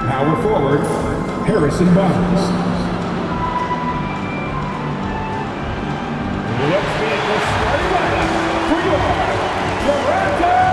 Power forward, Harrison Barnes. Let's get the starting lineup for your Toronto Raptors!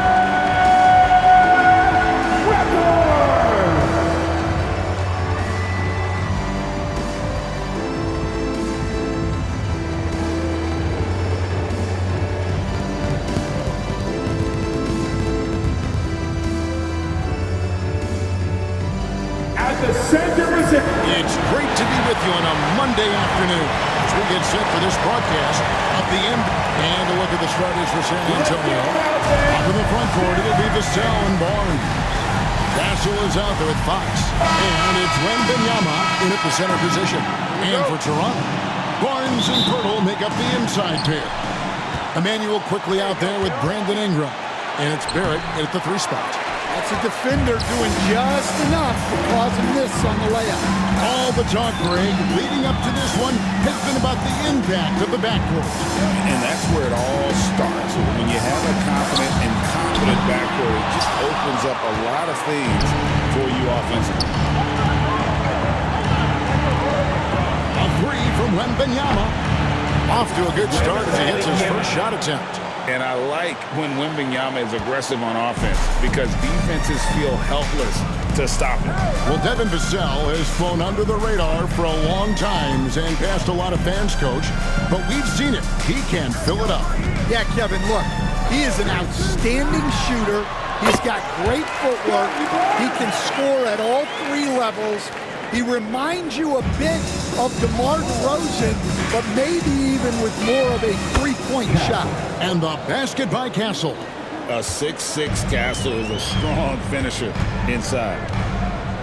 At the center position. It's great to be with you on a Monday afternoon as we get set for this broadcast of the end. And a look at the starters for San Antonio. Up in the front court, it'll be Vassell and Barnes. Vassell is out there with Fox. And it's Wembanyama in at the center position. And for Toronto, Barnes and Pirtle make up the inside pair. Emmanuel quickly out there with Brandon Ingram. And it's Barrett at the 3 spot. That's a defender doing just enough to cause a miss on the layup. All the talk, Greg, leading up to this one has been about the impact of the backcourt. And that's where it all starts. When you have a confident and competent backcourt, it just opens up a lot of things for you offensively. A 3 from Wembanyama. Off to a good start as he hits his first shot attempt. And I like when Wembanyama is aggressive on offense because defenses feel helpless to stop him. Well, Devin Vassell has flown under the radar for a long time and passed a lot of fans, Coach. But we've seen it. He can fill it up. Yeah, Kevin, look, he is an outstanding shooter. He's got great footwork. He can score at all 3 levels. He reminds you a bit of DeMar DeRozan, but maybe even with more of a 3-point shot. And the basket by Castle. A 6'6" Castle is a strong finisher inside.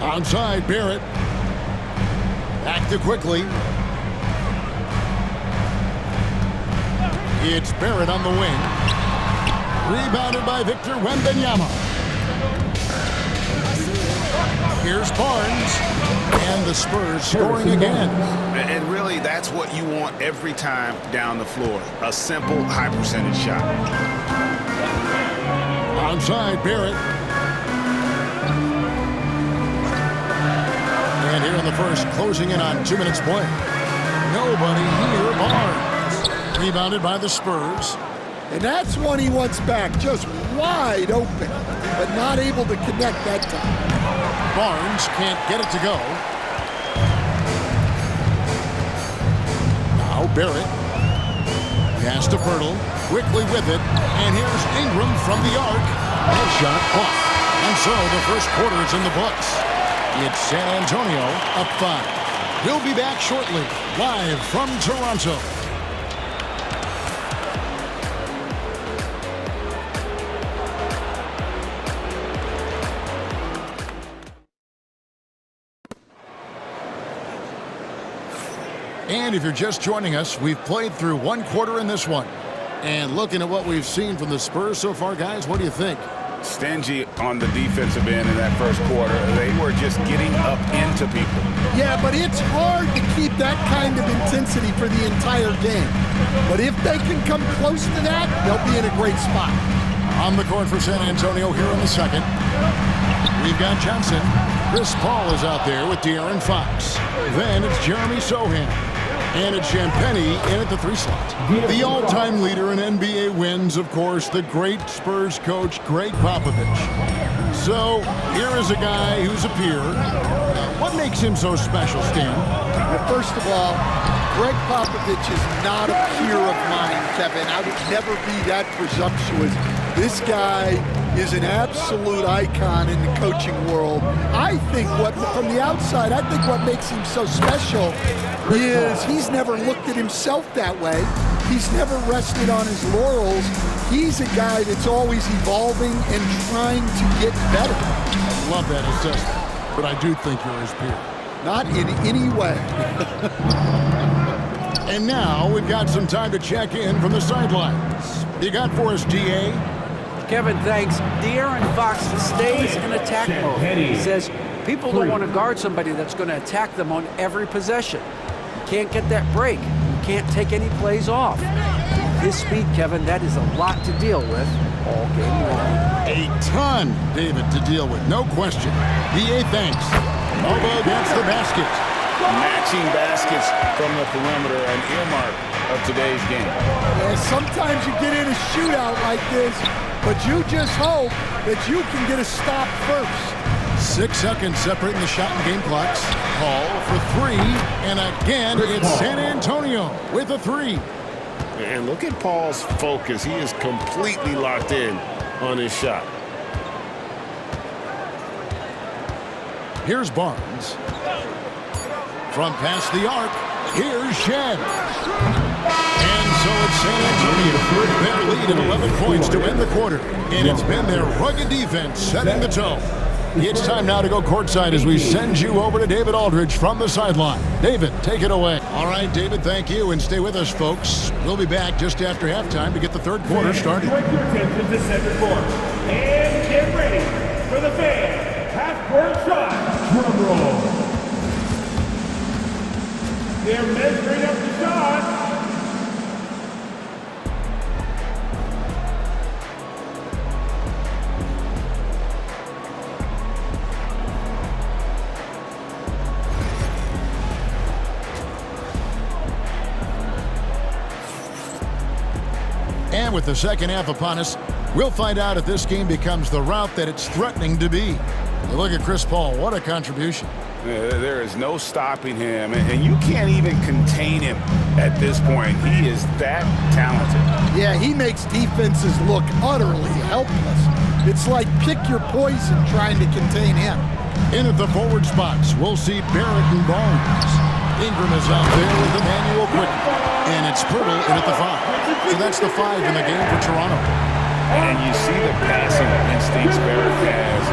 Outside, Barrett. Back to quickly. It's Barrett on the wing. Rebounded by Victor Wembanyama. Here's Barnes. And the Spurs scoring again. And really, that's what you want every time down the floor. A simple, high-percentage shot. Outside, Barrett. And here in the first, closing in on 2 minutes play. Nobody here, Barnes. Rebounded by the Spurs. And that's one he wants back, just wide open, but not able to connect that time. Barnes can't get it to go. Now Barrett. Pass to Pirtle. Quickly with it. And here's Ingram from the arc. And shot off. And so the first quarter is in the books. It's San Antonio up 5. We'll be back shortly, live from Toronto. And if you're just joining us, we've played through 1 quarter in this one. And looking at what we've seen from the Spurs so far, guys, what do you think? Stingy on the defensive end in that first quarter. They were just getting up into people. Yeah, but it's hard to keep that kind of intensity for the entire game. But if they can come close to that, they'll be in a great spot. On the court for San Antonio here in the second. We've got Johnson. Chris Paul is out there with De'Aaron Fox. Then it's Jeremy Sohan. And it's Champagnie in at the 3 slot. The all-time leader in NBA wins, of course, the great Spurs coach, Greg Popovich. So here is a guy who's a peer. What makes him so special, Stan? Well, first of all, Greg Popovich is not a peer of mine, Kevin. I would never be that presumptuous. This guy is an absolute icon in the coaching world. I think from the outside, I think what makes him so special is he's never looked at himself that way. He's never rested on his laurels. He's a guy that's always evolving and trying to get better. I love that assessment, but I do think you're his peer. Not in any way. And now we've got some time to check in from the sidelines. You got for us, D.A.? Kevin, thanks. De'Aaron Fox stays in attack mode. He says people don't want to guard somebody that's going to attack them on every possession. You can't get that break. You can't take any plays off. His speed, Kevin, that is a lot to deal with all game long. A ton, David, to deal with, no question. D.A., thanks. Nova against the basket. Matching baskets from the perimeter, an earmark of today's game. Yeah, sometimes you get in a shootout like this, but you just hope that you can get a stop first. 6 seconds separating the shot and game clocks. Paul for three, and again it's San Antonio with a three. And look at Paul's focus. He is completely locked in on his shot. Here's Barnes. From past the arc, here's Shen. And so it's San Antonio. Their lead at 11 points to end the quarter. And it's been their rugged defense setting the tone. It's time now to go courtside as we send you over to David Aldridge from the sideline. David, take it away. All right, David, thank you. And stay with us, folks. We'll be back just after halftime to get the third quarter started. Direct your attention to center court. And get ready for the fan half-court shot. Drum roll. They're measuring up the shot. And with the second half upon us, we'll find out if this game becomes the route that it's threatening to be. Look at Chris Paul. What a contribution. There is no stopping him, and you can't even contain him at this point. He is that talented. Yeah, he makes defenses look utterly helpless. It's like pick your poison trying to contain him. In at the forward spots, we'll see Barrett and Barnes. Ingram is out there with Emmanuel Quick. And it's Pirtle in at the 5. So that's the 5 in the game for Toronto. And you see the passing instincts Barrett has.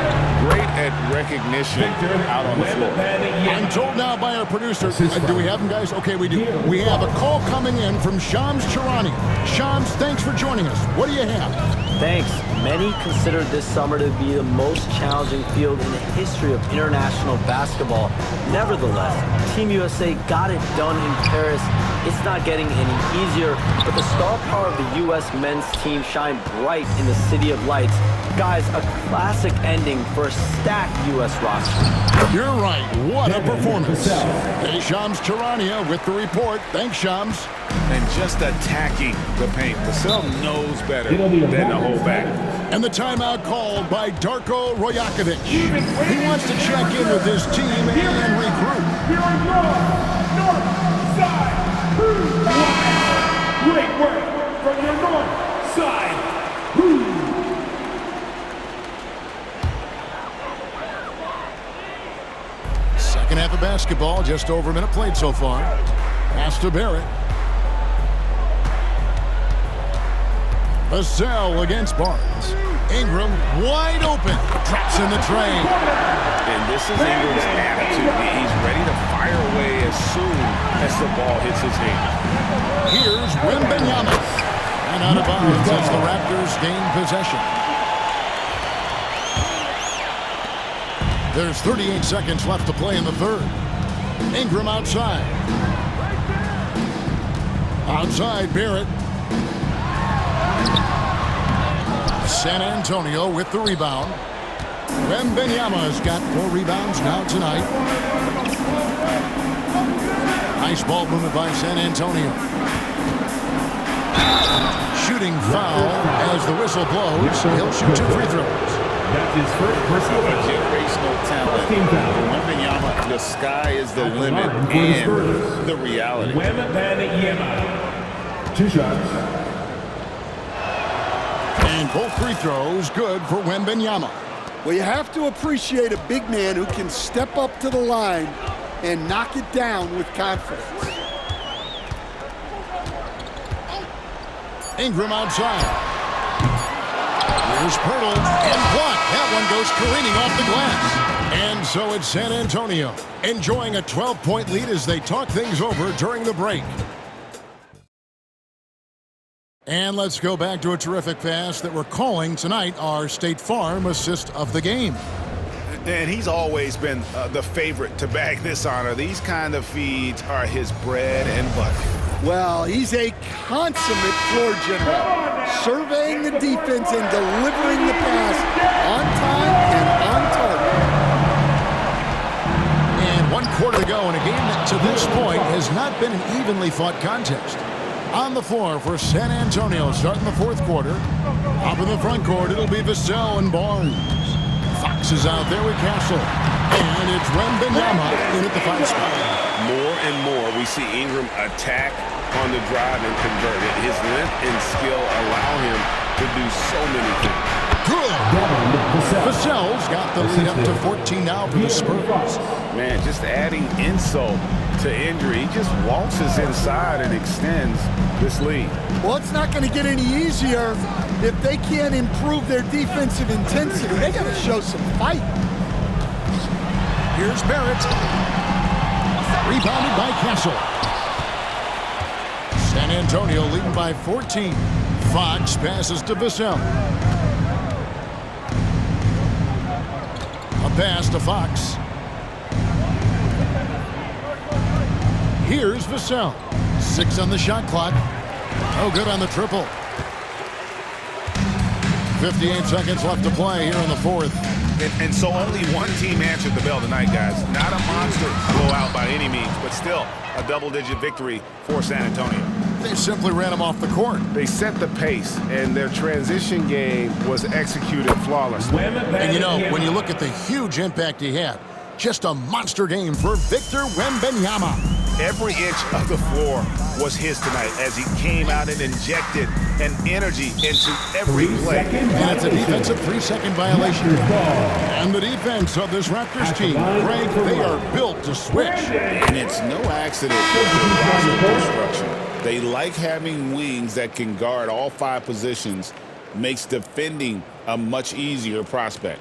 Great at recognition out on the floor. I'm told now by our producer, do we have him, guys? Okay, we do. We have a call coming in from Shams Charania. Shams, thanks for joining us. What do you have? Thanks. Many consider this summer to be the most challenging field in the history of international basketball. Nevertheless, Team USA got it done in Paris. It's not getting any easier, but the star power of the U.S. men's team shined bright in the City of Lights. Guys, a classic ending for a stacked U.S. roster. You're right. What a performance. Hey, Shams Charania with the report. Thanks, Shams. And just attacking the paint. Vassell knows better than to hold back. And the timeout called by Darko Rojakovic. He wants to check in with his team and regroup. Here we go. North side. Wow. Great work from your north side. Second half of basketball, just over a minute played so far. Pass to Barrett. Vassell against Barnes. Ingram wide open. Traps in the train. And this is Ingram's attitude. He's ready to fire away as soon as the ball hits his hand. Here's Wembanyama. And out of bounds as the Raptors gain possession. There's 38 seconds left to play in the third. Ingram outside. Outside Barrett. San Antonio with the rebound. Wembanyama's got 4 rebounds now tonight. Nice ball movement by San Antonio. Shooting foul as the whistle blows. He'll shoot 2 free throws. That's his first personal foul. Generational talent. Wembanyama, the sky is the limit and the reality. Wembanyama. 2 shots. And both free throws good for Wembanyama. Well, you have to appreciate a big man who can step up to the line and knock it down with confidence. Ingram outside. Here's Pirtle and blocked. That one goes careening off the glass. And so it's San Antonio enjoying a 12-point lead as they talk things over during the break. And let's go back to a terrific pass that we're calling tonight our State Farm assist of the game. And he's always been the favorite to bag this honor. These kind of feeds are his bread and butter. Well, he's a consummate floor general, surveying the defense and delivering the pass on time and on target. quarter to go in a game that to this point has not been an evenly fought contest. On the floor for San Antonio starting the fourth quarter. Up in the front court, it'll be Vassell and Barnes. Fox is out there with Castle. And it's Wembanyama in at the 5 spot. More and more we see Ingram attack on the drive and convert it. His length and skill allow him to do so many things. Good. Vassell's got the lead up to 14 now for the Spurs. Man, just adding insult to injury. He just waltzes inside and extends this lead. Well, it's not going to get any easier if they can't improve their defensive intensity. They got to show some fight. Here's Barrett. Rebounded by Castle. San Antonio leading by 14. Fox passes to Vassell. A pass to Fox. Here's Vassell. 6 on the shot clock. No good on the triple. 58 seconds left to play here in the fourth. And so only one team answered the bell tonight, guys. Not a monster blowout by any means, but still a double-digit victory for San Antonio. They simply ran them off the court. They set the pace, and their transition game was executed flawlessly. And you know, when you look at the huge impact he had, just a monster game for Victor Wembanyama. Every inch of the floor was his tonight as he came out and injected an energy into every play. And it's a defensive 3-second violation. And the defense of this Raptors team, Greg, they are built to switch. And it's no accident with their construction. They like having wings that can guard all 5 positions, makes defending a much easier prospect.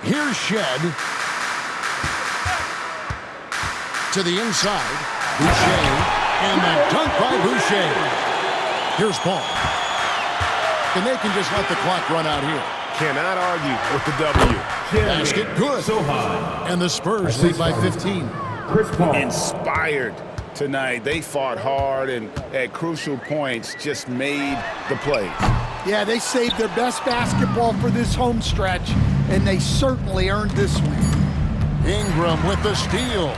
Here's Shed. To the inside. Boucher. And the dunk by Boucher. Here's Paul. And they can just let the clock run out here. Cannot argue with the W. Basket good. So high. And the Spurs lead by 15. Chris Paul. Inspired tonight. They fought hard and at crucial points just made the plays. Yeah, they saved their best basketball for this home stretch, and they certainly earned this one. Ingram with the steal.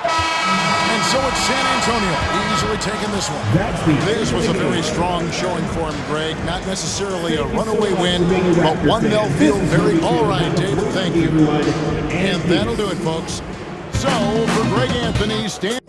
And so it's San Antonio easily taking this one. This was a very strong showing for him, Greg. Not necessarily a runaway win, but one they'll feel very all right, David. Thank you. And that'll do it, folks. So for Greg Anthony, Stan.